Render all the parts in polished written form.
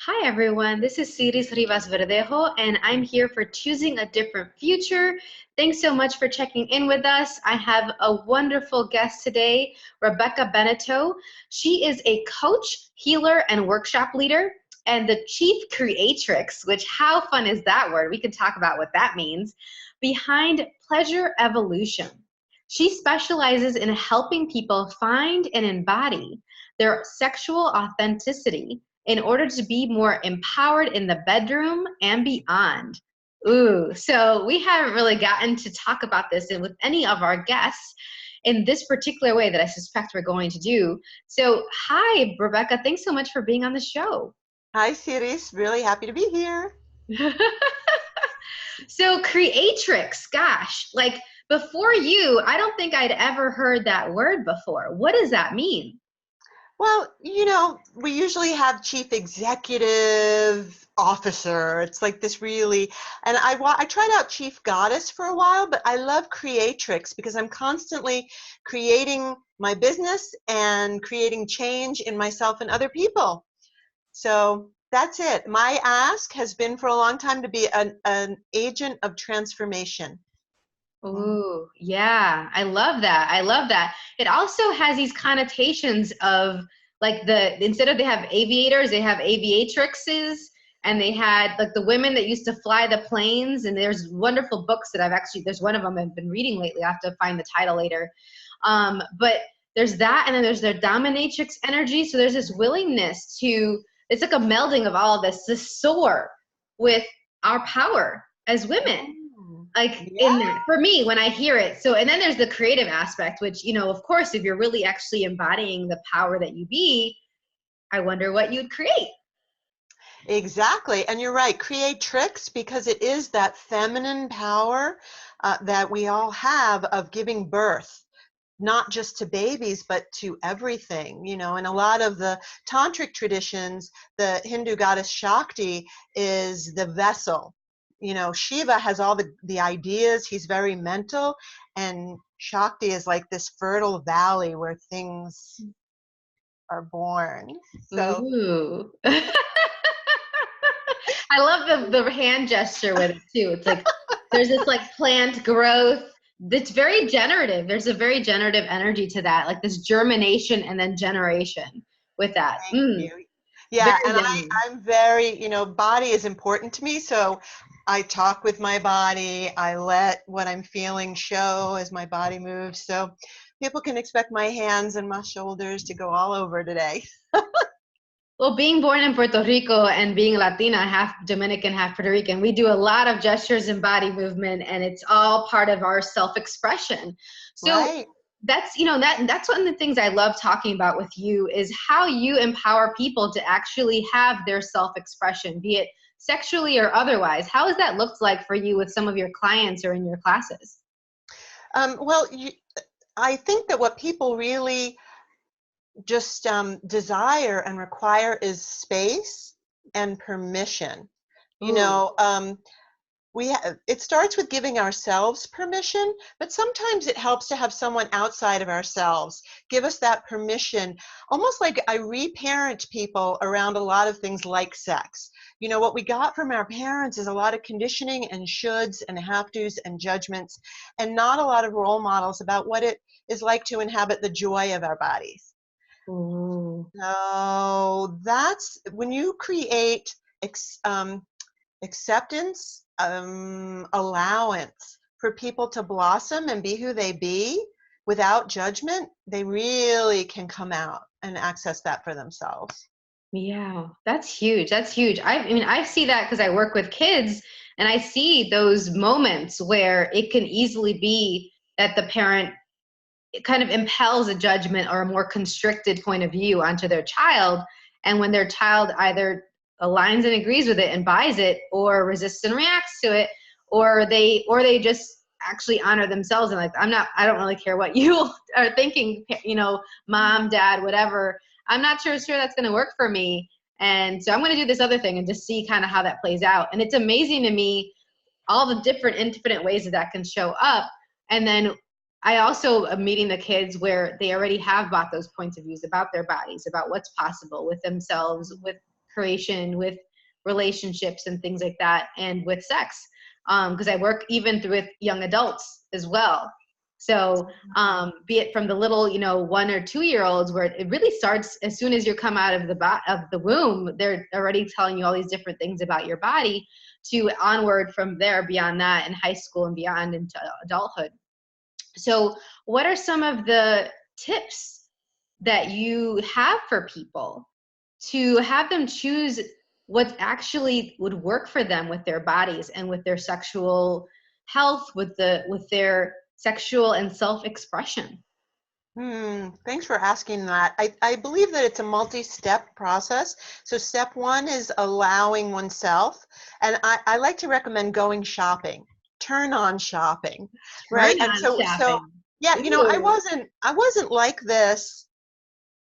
Hi everyone, this is Siris Rivas-Verdejo and I'm here for Choosing a Different Future. Thanks so much for checking in with us. I have a wonderful guest today, Rebekah Beneteau. She is a coach, healer, and workshop leader and the chief creatrix, which how fun is that word? We can talk about what that means, behind Pleasure Evolution. She specializes in helping people find and embody their sexual authenticity in order to be more empowered in the bedroom and beyond. Ooh, so we haven't really gotten to talk about this with any of our guests in this particular way that I suspect we're going to do. So hi, Rebekah, thanks so much for being on the show. Hi, Siris. Really happy to be here. So creatrix, gosh, like before you, I don't think I'd ever heard that word before. What does that mean? Well, we usually have chief executive officer. It's like this really, and I tried out chief goddess for a while, but I love creatrix because I'm constantly creating my business and creating change in myself and other people. So that's it. My ask has been for a long time to be an agent of transformation. Ooh, yeah, I love that. I love that. It also has these connotations of like instead of they have aviators, they have aviatrixes, and they had like the women that used to fly the planes. And there's wonderful books that there's one of them I've been reading lately. I have to find the title later. But there's that, and then there's their dominatrix energy. So there's this willingness it's like a melding of all of this to soar with our power as women. Like in Yeah. that for me when I hear it. So and then there's the creative aspect, which of course if you're really actually embodying the power that you be, I wonder what you'd create. Exactly. And you're right, creatrix, because it is that feminine power that we all have of giving birth, not just to babies, but to everything. In a lot of the tantric traditions, the Hindu goddess Shakti is the vessel. Shiva has all the ideas, he's very mental, and Shakti is like this fertile valley where things are born. So Ooh. I love the hand gesture with it too. It's like there's this like plant growth. It's very generative. There's a very generative energy to that, like this germination and then generation with that. thank you. Yeah, Very and young. I'm very, body is important to me, so I talk with my body. I let what I'm feeling show as my body moves. So people can expect my hands and my shoulders to go all over today. Well, being born in Puerto Rico and being Latina, half Dominican, half Puerto Rican, we do a lot of gestures and body movement, and it's all part of our self-expression. So Right. that's one of the things I love talking about with you is how you empower people to actually have their self-expression, be it sexually or otherwise. How has that looked like for you with some of your clients or in your classes? Well, I think that what people really just desire and require is space and permission. You Ooh. know, um, it starts with giving ourselves permission, but sometimes it helps to have someone outside of ourselves give us that permission. Almost like I reparent people around a lot of things like sex. What we got from our parents is a lot of conditioning and shoulds and have tos and judgments, and not a lot of role models about what it is like to inhabit the joy of our bodies. Ooh. So that's when you create acceptance, allowance for people to blossom and be who they be without judgment, they really can come out and access that for themselves. Yeah, that's huge. That's huge. I see that because I work with kids and I see those moments where it can easily be that the parent kind of impels a judgment or a more constricted point of view onto their child. And when their child either aligns and agrees with it and buys it or resists and reacts to it, or they just actually honor themselves and like, I don't really care what you are thinking, mom, dad, whatever. I'm not sure that's going to work for me. And so I'm going to do this other thing and just see kind of how that plays out. And it's amazing to me, all the different infinite ways that can show up. And then I also am meeting the kids where they already have bought those points of views about their bodies, about what's possible with themselves, with creation, with relationships and things like that, and with sex. Because I work even with young adults as well. So be it from the little, 1 or 2 year olds, where it really starts as soon as you come out of the womb, they're already telling you all these different things about your body, to onward from there beyond that in high school and beyond into adulthood. So what are some of the tips that you have for people to have them choose what actually would work for them with their bodies and with their sexual health, with their sexual and self-expression? Thanks for asking that. I believe that it's a multi-step process. So step one is allowing oneself, and I like to recommend going shopping, turn on shopping, right? Turn And on so shopping. yeah, Ooh. I wasn't like this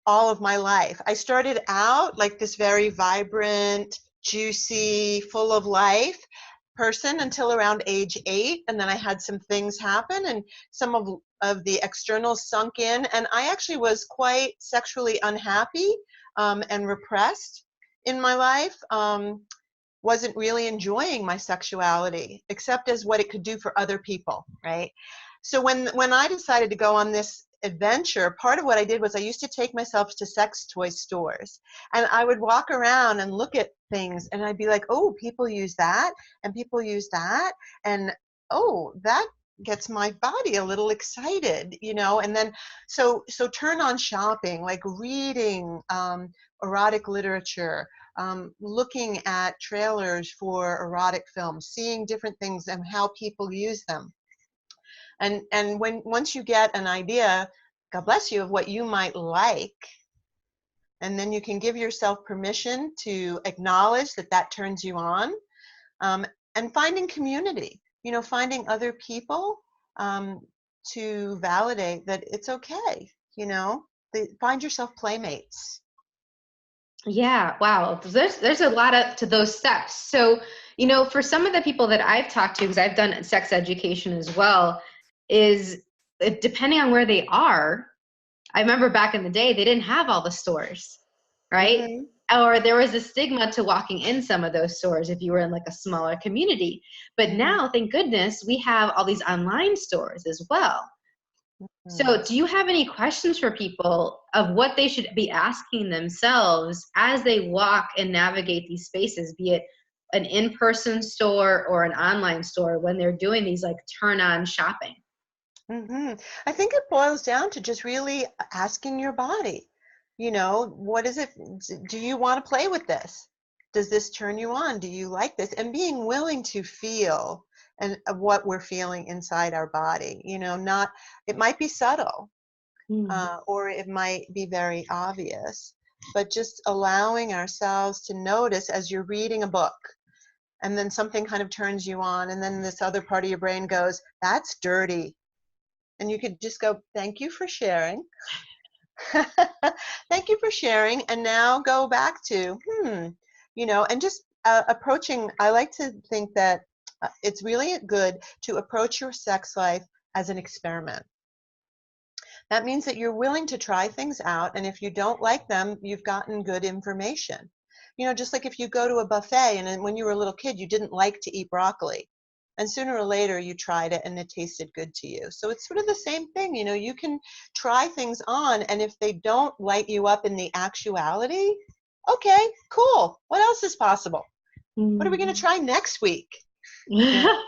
all of my life. I started out like this very vibrant, juicy, full of life person until around age 8, and then I had some things happen, and some of the externals sunk in, and I actually was quite sexually unhappy and repressed in my life. Wasn't really enjoying my sexuality except as what it could do for other people, right? So when I decided to go on this adventure, part of what I did was I used to take myself to sex toy stores, and I would walk around and look at things, and I'd be like, oh, people use that, and people use that, and oh, that gets my body a little excited, and then so turn on shopping, like reading erotic literature, looking at trailers for erotic films, seeing different things and how people use them. And once you get an idea, God bless you, of what you might like, and then you can give yourself permission to acknowledge that that turns you on, um, and finding community, finding other people to validate that it's okay, find yourself playmates. Yeah, wow. There's a lot to those steps. So, for some of the people that I've talked to, because I've done sex education as well, is depending on where they are. I remember back in the day, they didn't have all the stores, right? Hmm. Or there was a stigma to walking in some of those stores if you were in like a smaller community. But Hmm. now, thank goodness, we have all these online stores as well. So, do you have any questions for people of what they should be asking themselves as they walk and navigate these spaces, be it an in-person store or an online store, when they're doing these like turn-on shopping? Hmm. I think it boils down to just really asking your body, what is it? Do you want to play with this? Does this turn you on? Do you like this? And being willing to feel and what we're feeling inside our body, not, it might be subtle, Mm. or it might be very obvious, but just allowing ourselves to notice as you're reading a book, and then something kind of turns you on, and then this other part of your brain goes, that's dirty. And you could just go, thank you for sharing. Thank you for sharing. And now go back to, and just approaching. I like to think that it's really good to approach your sex life as an experiment. That means that you're willing to try things out. And if you don't like them, you've gotten good information. Just like if you go to a buffet and then when you were a little kid, you didn't like to eat broccoli. And sooner or later you tried it and it tasted good to you. So it's sort of the same thing. You can try things on, and if they don't light you up in the actuality, okay, cool. What else is possible? What are we going to try next week? You know?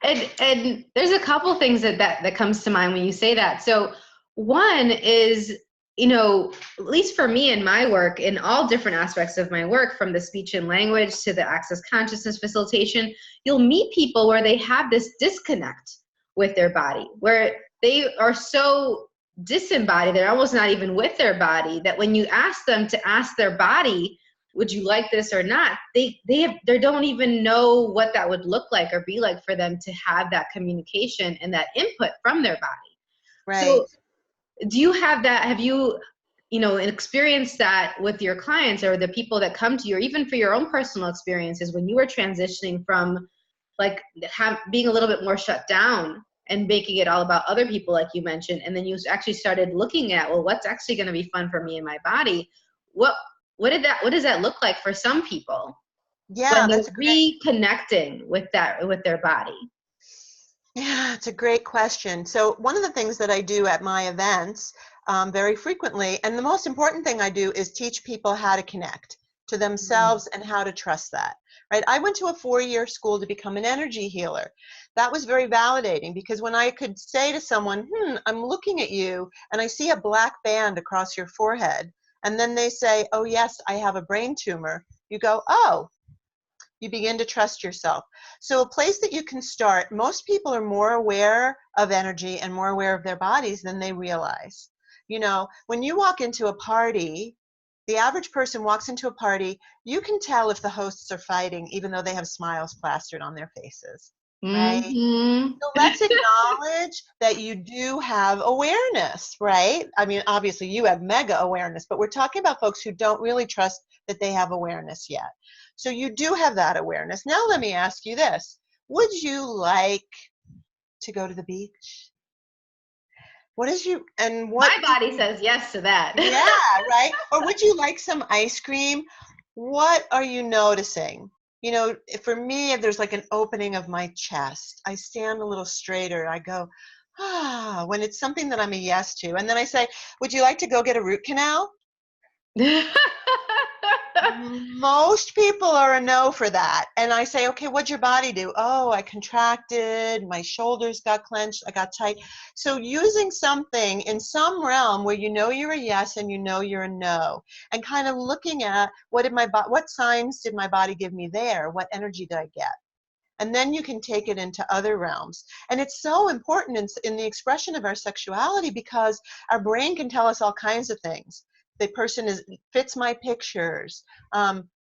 And there's a couple things that comes to mind when you say that. So one is, at least for me in my work, in all different aspects of my work, from the speech and language to the access consciousness facilitation, you'll meet people where they have this disconnect with their body, where they are so disembodied, they're almost not even with their body, that when you ask them to ask their body, would you like this or not, they don't even know what that would look like or be like for them to have that communication and that input from their body. Right. So do you have that? Have you experienced that with your clients or the people that come to you, or even for your own personal experiences when you were transitioning from like being a little bit more shut down and making it all about other people, like you mentioned, and then you actually started looking at, well, what's actually going to be fun for me and my body? What what does that look like for some people Yeah, when they're that's a great. reconnecting with their body? Yeah, it's a great question. So one of the things that I do at my events very frequently, and the most important thing I do is teach people how to connect to themselves and how to trust that, right? I went to a 4-year school to become an energy healer. That was very validating because when I could say to someone, I'm looking at you and I see a black band across your forehead, and then they say, oh yes, I have a brain tumor, you go, oh, you begin to trust yourself. So a place that you can start, most people are more aware of energy and more aware of their bodies than they realize. You know, when you walk into a party, the average person walks into a party, you can tell if the hosts are fighting, even though they have smiles plastered on their faces, right? Mm-hmm. So let's acknowledge that you do have awareness, right? I mean, obviously you have mega awareness, but we're talking about folks who don't really trust that they have awareness yet. So you do have that awareness. Now let me ask you this. Would you like to go to the beach? What is you, and what My do body you, says yes to that. yeah, right? Or would you like some ice cream? What are you noticing? You know, for me, if there's like an opening of my chest, I stand a little straighter. I go, when it's something that I'm a yes to. And then I say, would you like to go get a root canal? Most people are a no for that. And I say, okay, what'd your body do? Oh, I contracted, my shoulders got clenched, I got tight. So using something in some realm where you know you're a yes and you know you're a no, and kind of looking at what signs did my body give me there? What energy did I get? And then you can take it into other realms. And it's so important in the expression of our sexuality because our brain can tell us all kinds of things. The person fits my pictures.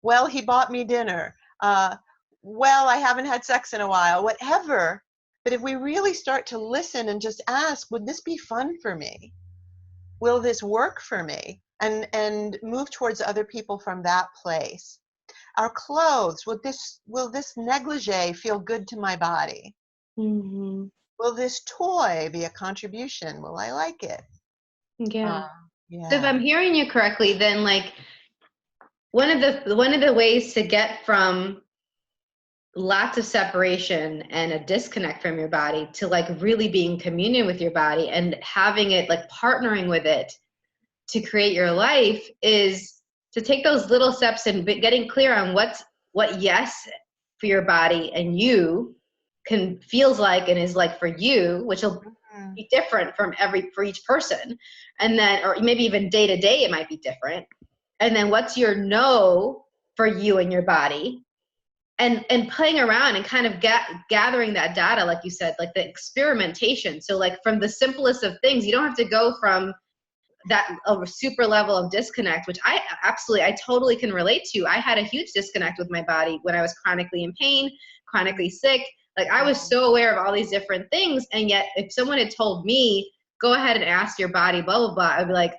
Well, he bought me dinner. Well, I haven't had sex in a while, whatever. But if we really start to listen and just ask, would this be fun for me? Will this work for me? And move towards other people from that place. Our clothes, will this negligee feel good to my body? Mm-hmm. Will this toy be a contribution? Will I like it? Yeah. So if Yeah. I'm hearing you correctly, then like one of the ways to get from lots of separation and a disconnect from your body to like really being in communion with your body and having it like partnering with it to create your life is to take those little steps and getting clear on what yes for your body and you can feels like and is like for you, which will Mm. be different for each person, and then or maybe even day to day it might be different, and then what's your no for you and your body, and playing around and kind of gathering that data, like you said, like the experimentation. So like from the simplest of things, you don't have to go from that a super level of disconnect, which I totally can relate to. I had a huge disconnect with my body when I was chronically in pain, chronically sick. Like I was so aware of all these different things, and yet if someone had told me, go ahead and ask your body, blah blah blah, I'd be like,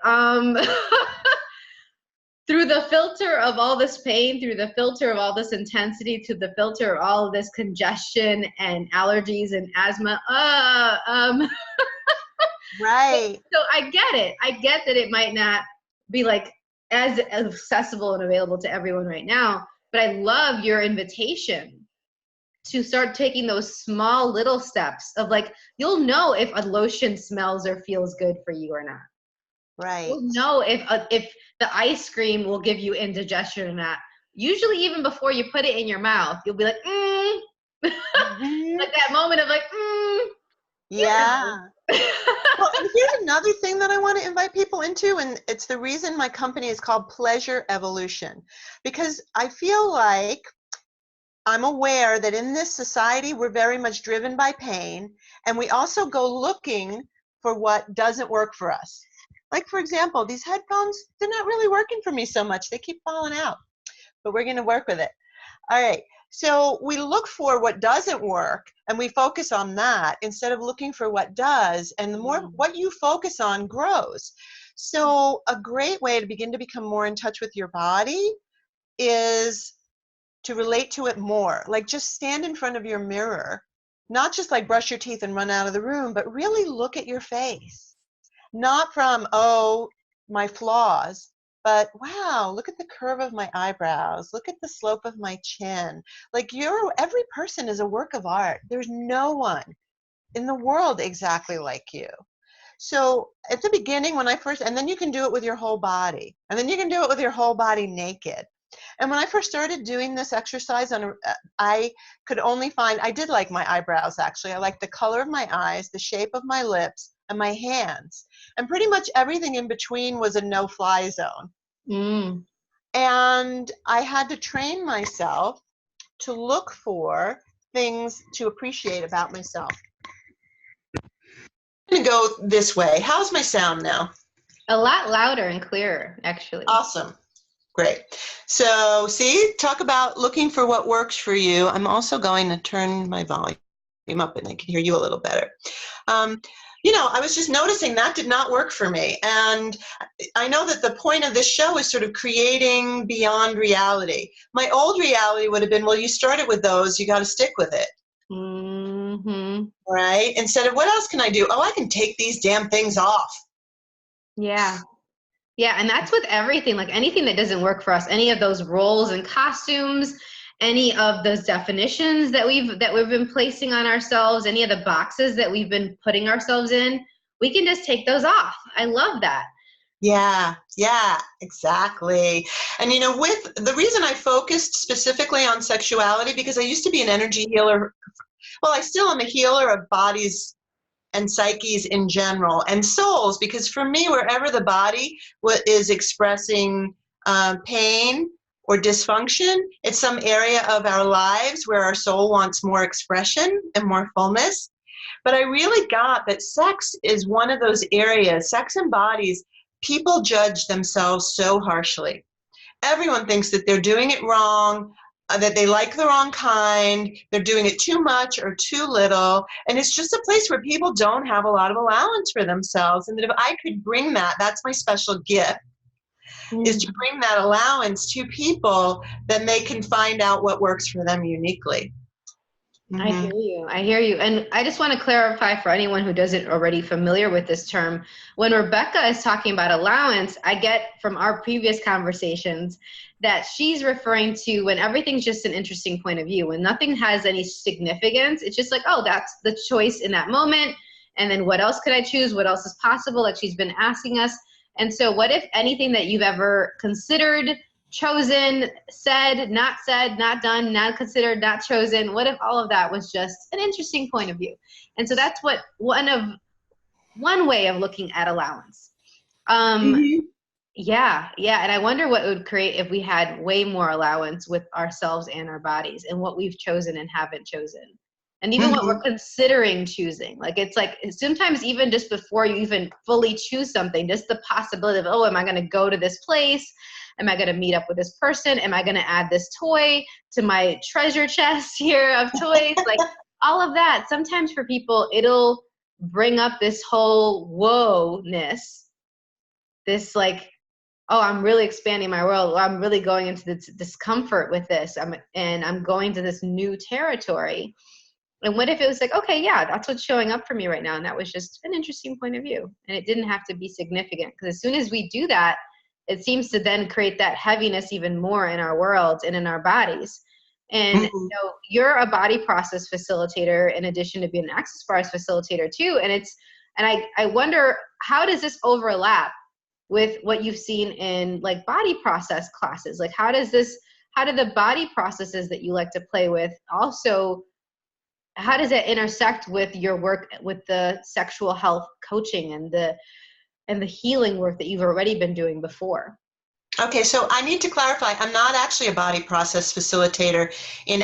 through the filter of all this pain, through the filter of all this intensity, to the filter of all of this congestion and allergies and asthma, Right. So I get it. I get that it might not be like as accessible and available to everyone right now, but I love your invitation to start taking those small little steps of like, you'll know if a lotion smells or feels good for you or not. Right. You'll know if the ice cream will give you indigestion or not. Usually even before you put it in your mouth, you'll be like, Mhm. like that moment of like, you know. Yeah. Well, and here's another thing that I want to invite people into, and it's the reason my company is called Pleasure Evolution, because I feel like I'm aware that in this society, we're very much driven by pain, and we also go looking for what doesn't work for us. Like, for example, these headphones, they're not really working for me so much. They keep falling out, but we're going to work with it. All right. So we look for what doesn't work and we focus on that instead of looking for what does. And the more what you focus on grows. So a great way to begin to become more in touch with your body is to relate to it more. Like just stand in front of your mirror, not just like brush your teeth and run out of the room, but really look at your face. Not from, oh, my flaws, but wow, look at the curve of my eyebrows. Look at the slope of my chin. Like every person is a work of art. There's no one in the world exactly like you. So at the beginning, when I first, and then you can do it with your whole body, and then you can do it with your whole body naked. And when I first started doing this exercise, I could only find, I did like my eyebrows actually. I liked the color of my eyes, the shape of my lips, and my hands. And pretty much everything in between was a no-fly zone. Mm. And I had to train myself to look for things to appreciate about myself. I'm going to go this way. How's my sound now? A lot louder and clearer, actually. Awesome. Great. So see, talk about looking for what works for you. I'm also going to turn my volume up and I can hear you a little better. You know, I was just noticing that did not work for me. And I know that the point of this show is sort of creating beyond reality. My old reality would have been, well, you started with those, you got to stick with it. Mm-hmm. Right? Instead of, what else can I do? Oh, I can take these damn things off. Yeah. Yeah, and that's with everything, like anything that doesn't work for us, any of those roles and costumes, any of those definitions that we've been placing on ourselves, any of the boxes that we've been putting ourselves in, we can just take those off. I love that. Yeah, exactly. And you know, with the reason I focused specifically on sexuality, because I used to be an energy healer. Well, I still am a healer of bodies and psyches in general, and souls, because for me, wherever the body is expressing pain or dysfunction, it's some area of our lives where our soul wants more expression and more fullness. But I really got that sex is one of those areas, sex and bodies, people judge themselves so harshly. Everyone thinks that they're doing it wrong, that they like the wrong kind, they're doing it too much or too little, and it's just a place where people don't have a lot of allowance for themselves. And that if I could bring that, that's my special gift, is to bring that allowance to people, then they can find out what works for them uniquely. Mm-hmm. I hear you. And I just want to clarify for anyone who doesn't already familiar with this term, when Rebekah is talking about allowance, I get from our previous conversations that she's referring to when everything's just an interesting point of view, when nothing has any significance. It's just like, oh, that's the choice in that moment. And then what else could I choose? What else is possible? Like she's been asking us. And so what if anything that you've ever considered, chosen, said, not done, not considered, not chosen, what if all of that was just an interesting point of view? And so that's what one way of looking at allowance. Yeah. And I wonder what it would create if we had way more allowance with ourselves and our bodies and what we've chosen and haven't chosen. And even what we're considering choosing. Like, it's like sometimes even just before you even fully choose something, just the possibility of, oh, am I going to go to this place? Am I going to meet up with this person? Am I going to add this toy to my treasure chest here of toys? Like all of that. Sometimes for people, it'll bring up this whole whoa-ness. This like, oh, I'm really expanding my world. I'm really going into this discomfort with this. I'm going to this new territory. And what if it was like, okay, yeah, that's what's showing up for me right now. And that was just an interesting point of view. And it didn't have to be significant. Because as soon as we do that, it seems to then create that heaviness even more in our worlds and in our bodies. And you know, you're a body process facilitator in addition to being an access bars facilitator too. And I wonder, how does this overlap with what you've seen in like body process classes? Like how do the body processes that you like to play with also, how does it intersect with your work with the sexual health coaching and the healing work that you've already been doing before? Okay, so I need to clarify, I'm not actually a body process facilitator.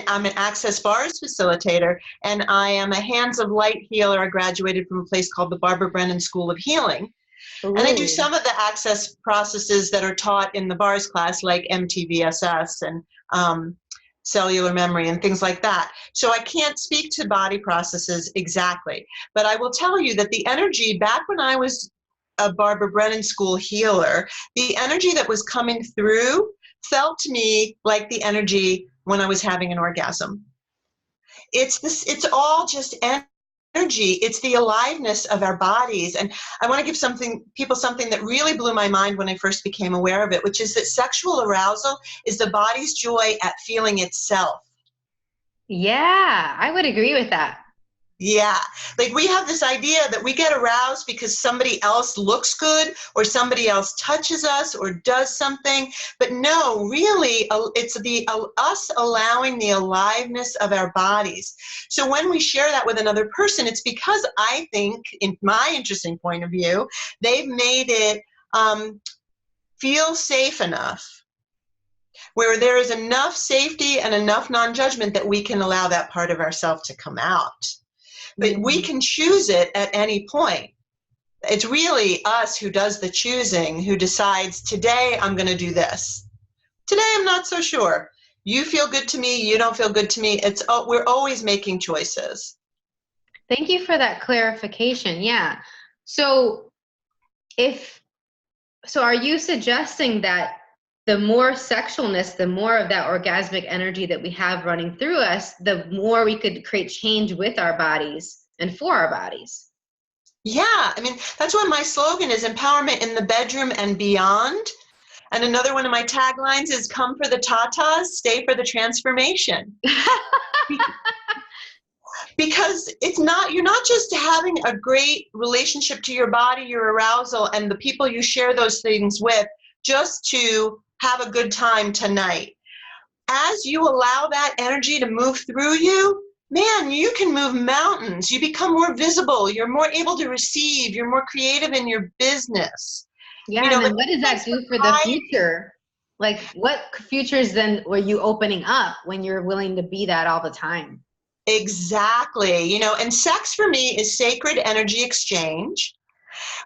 I'm an access bars facilitator, and I am a hands of light healer. I graduated from a place called the Barbara Brennan School of Healing. Ooh. And I do some of the access processes that are taught in the bars class, like MTVSS and cellular memory and things like that. So I can't speak to body processes exactly, but I will tell you that the energy back when I was a Barbara Brennan School healer, the energy that was coming through felt to me like the energy when I was having an orgasm. It's all just energy, it's the aliveness of our bodies. And I want to give people something that really blew my mind when I first became aware of it, which is that sexual arousal is the body's joy at feeling itself. Yeah, I would agree with that. Yeah, like we have this idea that we get aroused because somebody else looks good or somebody else touches us or does something. But no, really, it's us allowing the aliveness of our bodies. So when we share that with another person, it's because I think, in my interesting point of view, they've made it feel safe enough, where there is enough safety and enough non-judgment that we can allow that part of ourselves to come out. But we can choose it at any point. It's really us who does the choosing, who decides, today I'm going to do this. Today I'm not so sure. You feel good to me, you don't feel good to me. We're always making choices. Thank you for that clarification. Yeah. So are you suggesting that the more sexualness, the more of that orgasmic energy that we have running through us, the more we could create change with our bodies and for our bodies? Yeah, I mean, that's why my slogan is empowerment in the bedroom and beyond. And another one of my taglines is come for the tatas, stay for the transformation. Because you're not just having a great relationship to your body, your arousal, and the people you share those things with just to have a good time tonight. As you allow that energy to move through you, man, you can move mountains. You become more visible. You're more able to receive. You're more creative in your business. Yeah, and then what does that do for the future? Like, what futures then were you opening up when you're willing to be that all the time? Exactly. And sex for me is sacred energy exchange.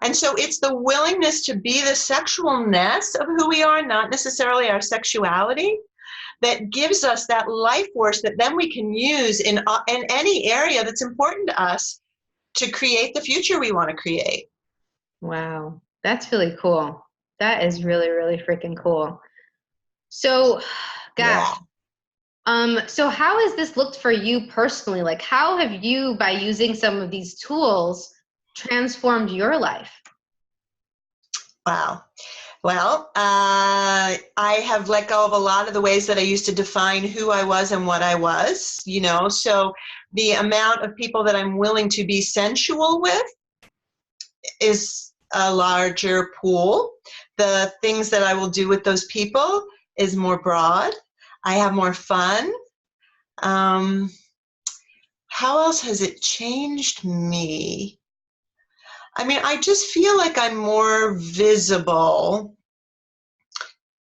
And so it's the willingness to be the sexualness of who we are, not necessarily our sexuality, that gives us that life force that then we can use in any area that's important to us to create the future we want to create. Wow, that's really cool. That is really, really freaking cool. So, gosh, so how has this looked for you personally? Like, how have you, by using some of these tools, transformed your life? Wow. Well, I have let go of a lot of the ways that I used to define who I was and what I was, so the amount of people that I'm willing to be sensual with is a larger pool. The things that I will do with those people is more broad. I have more fun. How else has it changed me? I mean, I just feel like I'm more visible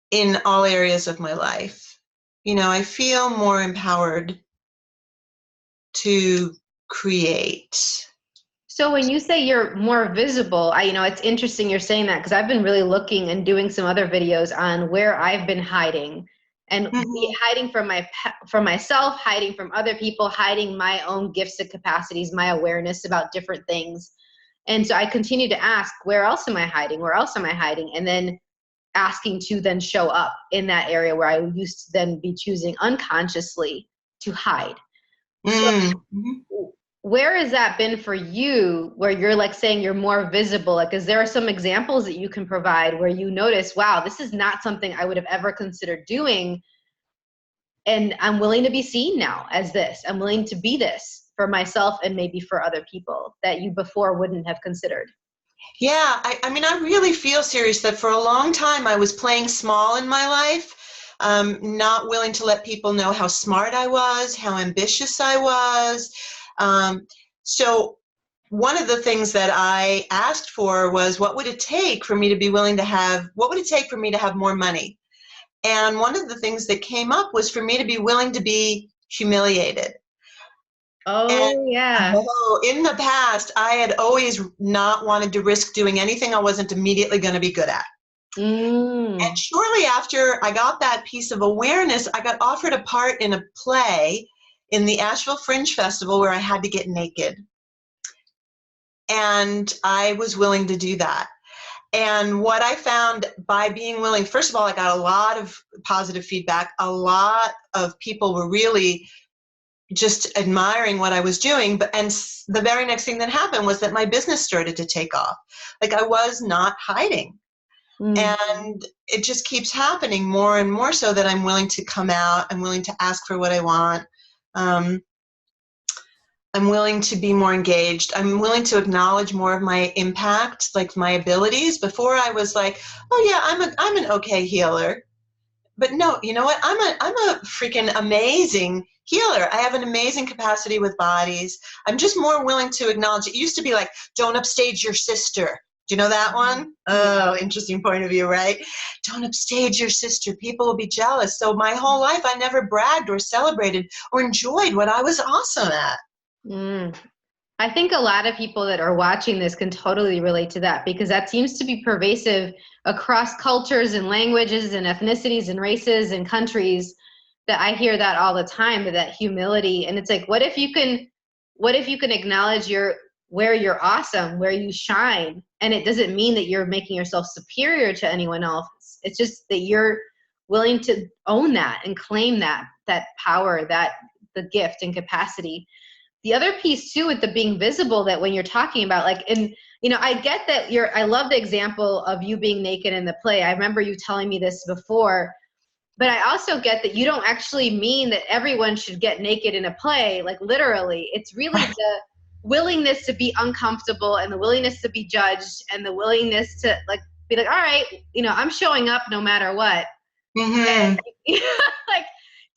in all areas of my life. I feel more empowered to create. So when you say you're more visible, it's interesting you're saying that, because I've been really looking and doing some other videos on where I've been hiding, and hiding from myself, hiding from other people, hiding my own gifts and capacities, my awareness about different things. And so I continue to ask, where else am I hiding? Where else am I hiding? And then asking to then show up in that area where I used to then be choosing unconsciously to hide. So where has that been for you, where you're like saying you're more visible? Like, is there some examples that you can provide where you notice, wow, this is not something I would have ever considered doing, and I'm willing to be seen now as this. I'm willing to be this for myself and maybe for other people that you before wouldn't have considered? Yeah, I mean, I really feel, Siris, that for a long time I was playing small in my life, not willing to let people know how smart I was, how ambitious I was. So one of the things that I asked for was, what would it take for me to be willing to have, what would it take for me to have more money? And one of the things that came up was for me to be willing to be humiliated. Oh, yeah. In the past, I had always not wanted to risk doing anything I wasn't immediately going to be good at. And shortly after I got that piece of awareness, I got offered a part in a play in the Asheville Fringe Festival where I had to get naked. And I was willing to do that. And what I found by being willing, first of all, I got a lot of positive feedback. A lot of people were really just admiring what I was doing. And the very next thing that happened was that my business started to take off. Like, I was not hiding. And it just keeps happening more and more, so that I'm willing to come out. I'm willing to ask for what I want. I'm willing to be more engaged. I'm willing to acknowledge more of my impact, like my abilities. Before, I was like, oh yeah, I'm an okay healer. But no, you know what? I'm a freaking amazing healer. I have an amazing capacity with bodies. I'm just more willing to acknowledge it. Used to be like, don't upstage your sister. Do you know that one? Oh, interesting point of view, right? Don't upstage your sister. People will be jealous. So my whole life, I never bragged or celebrated or enjoyed what I was awesome at. I think a lot of people that are watching this can totally relate to that, because that seems to be pervasive across cultures and languages and ethnicities and races and countries. That I hear that all the time, that humility. And it's like, what if you can acknowledge where you're awesome, where you shine? And it doesn't mean that you're making yourself superior to anyone else. It's just that you're willing to own that and claim that power, that the gift and capacity. The other piece too, with the being visible, that when you're talking about, like, and I get that I love the example of you being naked in the play. I remember you telling me this before, but I also get that you don't actually mean that everyone should get naked in a play, like literally. It's really the willingness to be uncomfortable and the willingness to be judged and the willingness to be like, all right, I'm showing up no matter what. And, like,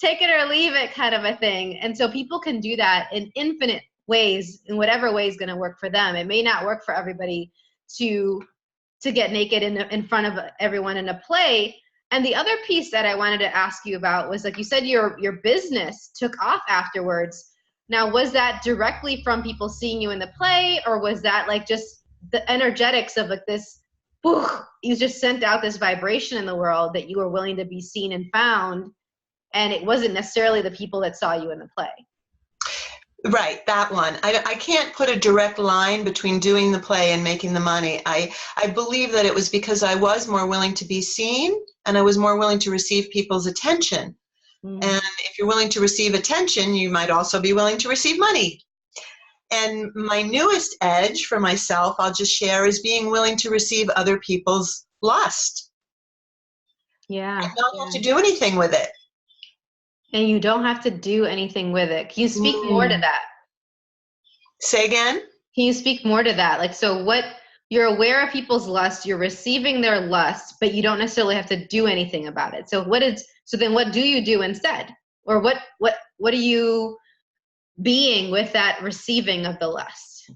take it or leave it kind of a thing. And so people can do that in infinite ways, in whatever way is going to work for them. It may not work for everybody to get naked in front of everyone in a play. And the other piece that I wanted to ask you about was, like you said, your business took off afterwards. Now, was that directly from people seeing you in the play, or was that like just the energetics of like this, you just sent out this vibration in the world that you were willing to be seen and found, and it wasn't necessarily the people that saw you in the play? Right, that one. I can't put a direct line between doing the play and making the money. I believe that it was because I was more willing to be seen, and I was more willing to receive people's attention. And if you're willing to receive attention, you might also be willing to receive money. And my newest edge for myself, I'll just share, is being willing to receive other people's lust. Yeah. I don't have to do anything with it. And you don't have to do anything with it. Can you speak more to that? Say again? Can you speak more to that? Like, so what, you're aware of people's lust, you're receiving their lust, but you don't necessarily have to do anything about it. So then what do you do instead? Or what are you being with that receiving of the lust?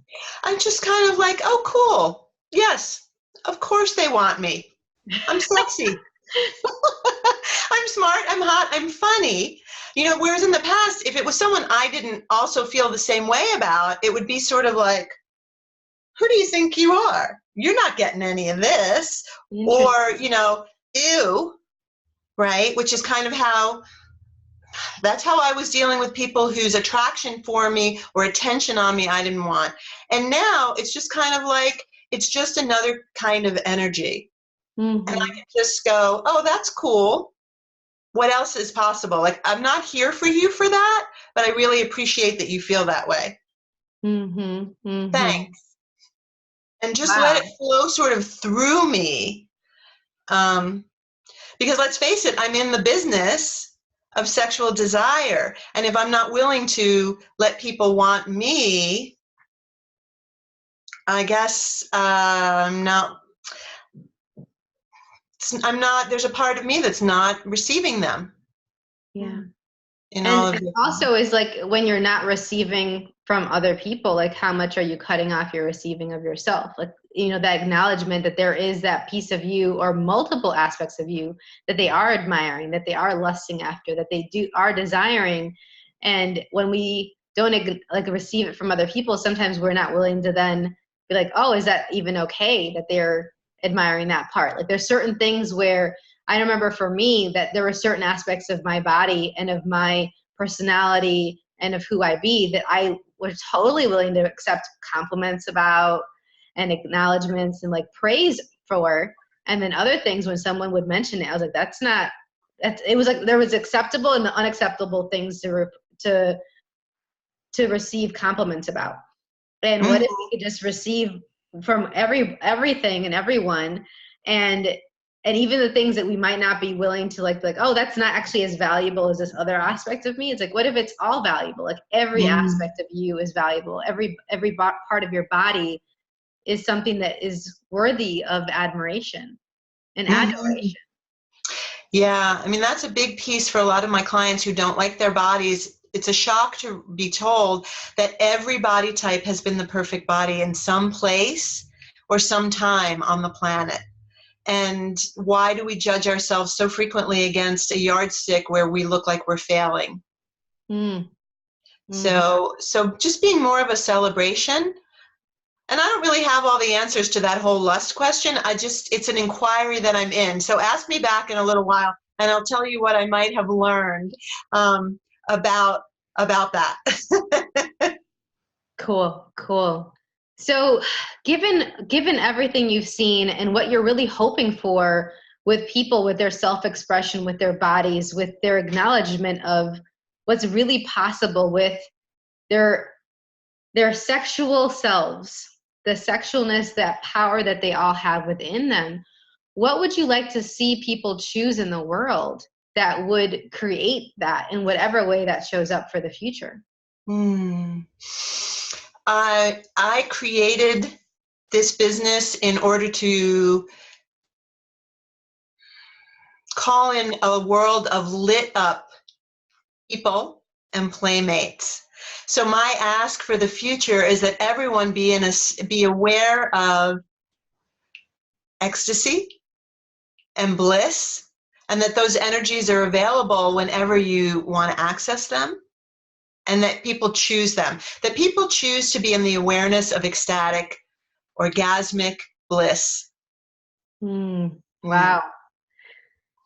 I'm just kind of like, oh, cool. Yes, of course they want me. I'm sexy. I'm smart, I'm hot, I'm funny. Whereas in the past, if it was someone I didn't also feel the same way about, it would be sort of like, who do you think you are? You're not getting any of this. Or, ew, right? Which is kind of that's how I was dealing with people whose attraction for me or attention on me I didn't want. And now it's just kind of like, it's just another kind of energy. And I can just go, oh, that's cool. What else is possible? Like, I'm not here for you for that, but I really appreciate that you feel that way. Thanks. And just let it flow sort of through me. Because let's face it, I'm in the business of sexual desire. And if I'm not willing to let people want me, I guess there's a part of me that's not receiving them. Yeah. And it also is like, when you're not receiving from other people, like, how much are you cutting off your receiving of yourself? Like, that acknowledgement that there is that piece of you, or multiple aspects of you, that they are admiring, that they are lusting after, that they are desiring. And when we don't receive it from other people, sometimes we're not willing to then be like, oh, is that even okay that they're admiring that part? Like, there's certain things where I remember for me that there were certain aspects of my body and of my personality and of who I be that I was totally willing to accept compliments about and acknowledgments and like praise for. And then other things, when someone would mention it, I was like, it was like there was acceptable and the unacceptable things to to receive compliments about? And what if we could just receive from everything and everyone, and even the things that we might not be willing to like, oh, that's not actually as valuable as this other aspect of me. It's like, what if it's all valuable? Like every aspect of you is valuable. Every part of your body is something that is worthy of admiration and adoration. Yeah, I mean, that's a big piece for a lot of my clients who don't like their bodies. It's a shock to be told that every body type has been the perfect body in some place or some time on the planet. And why do we judge ourselves so frequently against a yardstick where we look like we're failing? So just being more of a celebration. And I don't really have all the answers to that whole lust question. It's an inquiry that I'm in. So ask me back in a little while, and I'll tell you what I might have learned about that. Cool. So given everything you've seen and what you're really hoping for with people, with their self-expression, with their bodies, with their acknowledgement of what's really possible with their sexual selves, the sexualness, that power that they all have within them, what would you like to see people choose in the world that would create that in whatever way that shows up for the future? I created this business in order to call in a world of lit up people and playmates. So my ask for the future is that everyone be aware of ecstasy and bliss, and that those energies are available whenever you want to access them, and that people choose them, that people choose to be in the awareness of ecstatic, orgasmic bliss. Wow.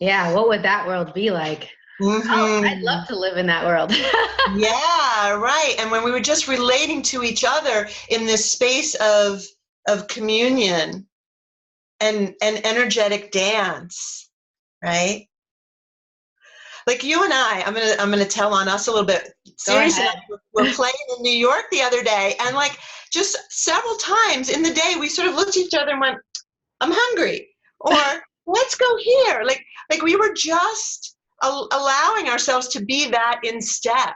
Yeah, what would that world be like? Oh, I'd love to live in that world. Yeah, right. And when we were just relating to each other in this space of communion and energetic dance, right? Like you and I'm gonna tell on us a little bit. Siris and I were playing in New York the other day, and like just several times in the day, we sort of looked at each other and went, "I'm hungry," or "Let's go here." Like we were just allowing ourselves to be that in step.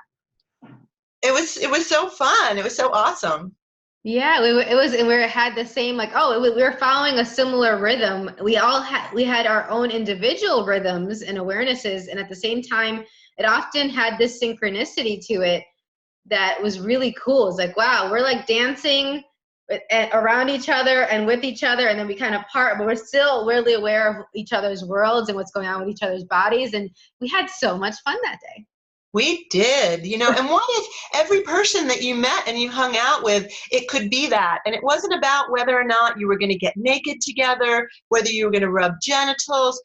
It was so fun. It was so awesome. Yeah, we had the same, like, we were following a similar rhythm. We had our own individual rhythms and awarenesses, and at the same time, it often had this synchronicity to it that was really cool. It's like, wow, we're like dancing around each other and with each other, and then we kind of part, but we're still really aware of each other's worlds and what's going on with each other's bodies, and we had so much fun that day. We did, and what if every person that you met and you hung out with, it could be that. And it wasn't about whether or not you were going to get naked together, whether you were going to rub genitals,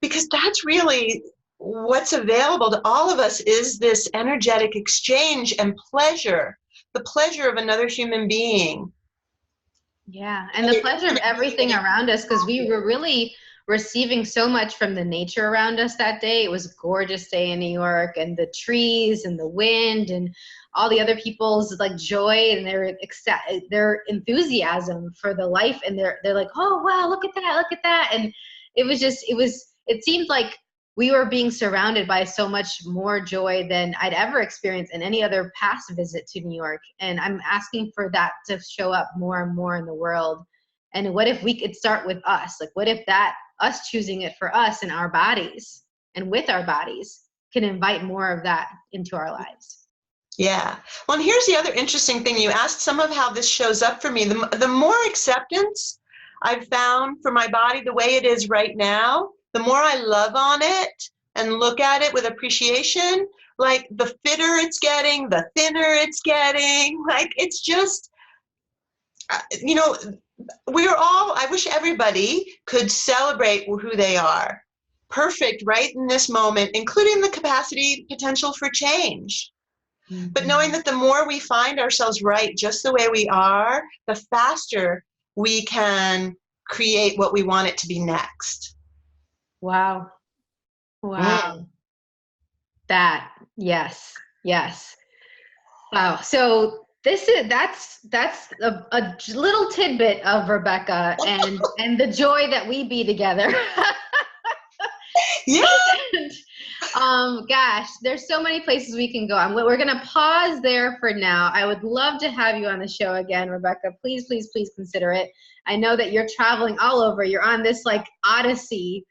because that's really what's available to all of us, is this energetic exchange and pleasure, the pleasure of another human being. Yeah, and the pleasure of everything around us, because we were really receiving so much from the nature around us that day. It was a gorgeous day in New York, and the trees and the wind and all the other people's like joy and their enthusiasm for the life, and they're like, oh wow, look at that, and it seemed like we were being surrounded by so much more joy than I'd ever experienced in any other past visit to New York. And I'm asking for that to show up more and more in the world. And what if we could start with us? Like, what if us choosing it for us and our bodies and with our bodies can invite more of that into our lives? Yeah. Well, and here's the other interesting thing. You asked some of how this shows up for me. The more acceptance I've found for my body the way it is right now, the more I love on it and look at it with appreciation, like the fitter it's getting, the thinner it's getting, like it's just, I wish everybody could celebrate who they are, perfect right in this moment, including the capacity, potential for change. Mm-hmm. But knowing that the more we find ourselves right just the way we are, the faster we can create what we want it to be next. Wow. That, yes. Wow. So that's a little tidbit of Rebekah and the joy that we be together. Yeah. And, gosh, there's so many places we can go. We're going to pause there for now. I would love to have you on the show again, Rebekah. Please, please, please consider it. I know that you're traveling all over. You're on this like odyssey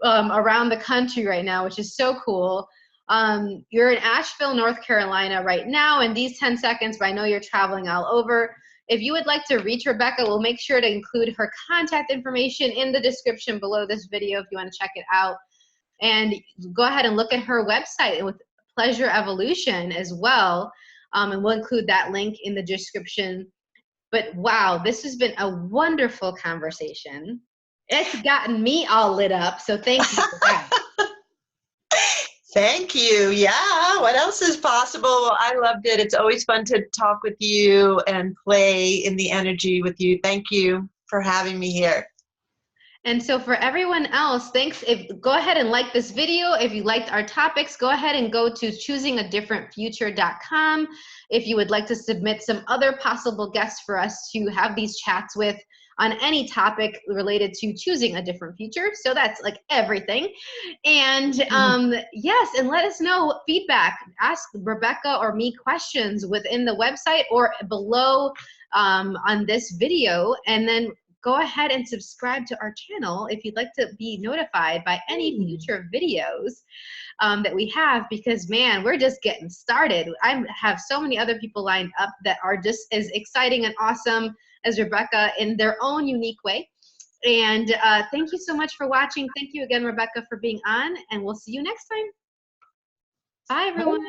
around the country right now, which is so cool. You're in Asheville, North Carolina right now in these 10 seconds, but I know you're traveling all over. If you would like to reach Rebekah, we'll make sure to include her contact information in the description below this video if you want to check it out. And go ahead and look at her website with Pleasure Evolution as well. And we'll include that link in the description. But wow, this has been a wonderful conversation. It's gotten me all lit up, so thank you for that. Thank you. Yeah, what else is possible? I loved it. It's always fun to talk with you and play in the energy with you. Thank you for having me here. And so for everyone else, thanks. Go ahead and like this video. If you liked our topics, go ahead and go to choosingadifferentfuture.com. If you would like to submit some other possible guests for us to have these chats with on any topic related to choosing a different future. So that's like everything. And yes, and let us know feedback. Ask Rebekah or me questions within the website or below on this video. And then go ahead and subscribe to our channel if you'd like to be notified by any future videos that we have, because man, we're just getting started. I have so many other people lined up that are just as exciting and awesome as Rebekah in their own unique way. And thank you so much for watching. Thank you again, Rebekah, for being on, and we'll see you next time. Bye, everyone.